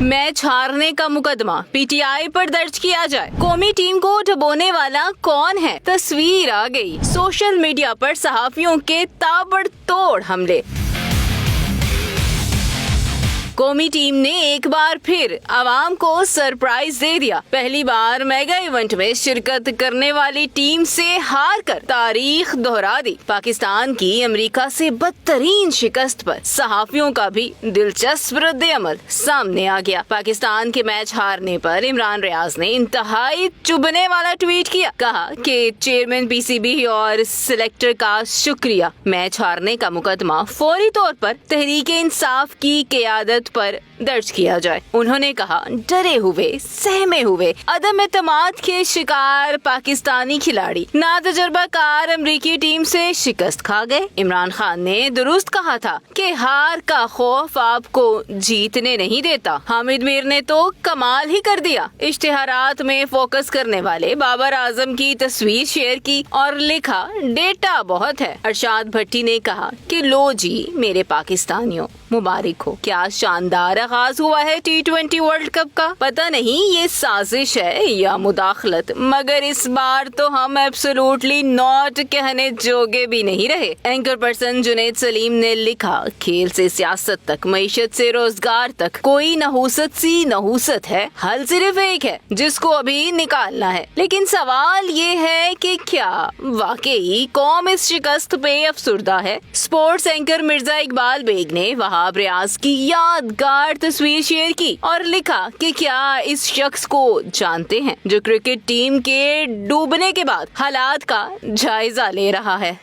Match हारने का मुकदमा पीटीआई पर दर्ज किया जाए। कौमी टीम को डुबोने वाला कौन है? तस्वीर आ गई सोशल मीडिया पर सहाफियों के ताबड़तोड़ हमले। कौमी टीम ने एक बार फिर आवाम को सरप्राइज दे दिया। पहली बार मेगा इवेंट में शिरकत करने वाली टीम से हार कर तारीख दोहरा दी। पाकिस्तान की अमेरिका से बदतरीन शिकस्त पर सहाफियों का भी दिलचस्प रद्द-ए-अमल सामने आ गया। पाकिस्तान के मैच हारने पर इमरान रियाज ने इंतहाई चुभने वाला ट्वीट किया। कहा कि चेयरमैन पीसीबी और सिलेक्टर का शुक्रिया। मैच हारने का मुकदमा फौरी तौर पर तहरीके इंसाफ की क़यादत पर दर्ज किया जाए। उन्होंने कहा, डरे हुए, सहमे हुए, अदम एतमाद के शिकार पाकिस्तानी खिलाड़ी ना तजुर्बाकार अमरीकी टीम से शिकस्त खा गए। इमरान खान ने दुरुस्त कहा था कि हार का खौफ आपको जीतने नहीं देता। हामिद मीर ने तो कमाल ही कर दिया। इश्तिहारात में फोकस करने वाले बाबर आजम की तस्वीर शेयर की और लिखा, डेटा बहुत है। अरशाद भट्टी ने कहा कि लो जी मेरे पाकिस्तानियों, मुबारक हो। क्या शानदार आगाज हुआ है T20 वर्ल्ड कप का। पता नहीं ये साजिश है या मुदाखलत, मगर इस बार तो हम एब्सोल्युटली नॉट कहने जोगे भी नहीं रहे। एंकर पर्सन जुनैद सलीम ने लिखा, खेल से सियासत तक, मईशत से रोजगार तक, कोई नहूसत सी नहूसत है। हल सिर्फ एक है जिसको अभी निकालना है। लेकिन सवाल ये है कि क्या वाकई कौम इस शिकस्त पे अफसुर्दा है? स्पोर्ट्स एंकर मिर्जा इकबाल बेग ने वहाब रियाज की यादगार तस्वीर शेयर की और लिखा कि क्या इस शख्स को जानते हैं जो क्रिकेट टीम के डूबने के बाद हालात का जायजा ले रहा है।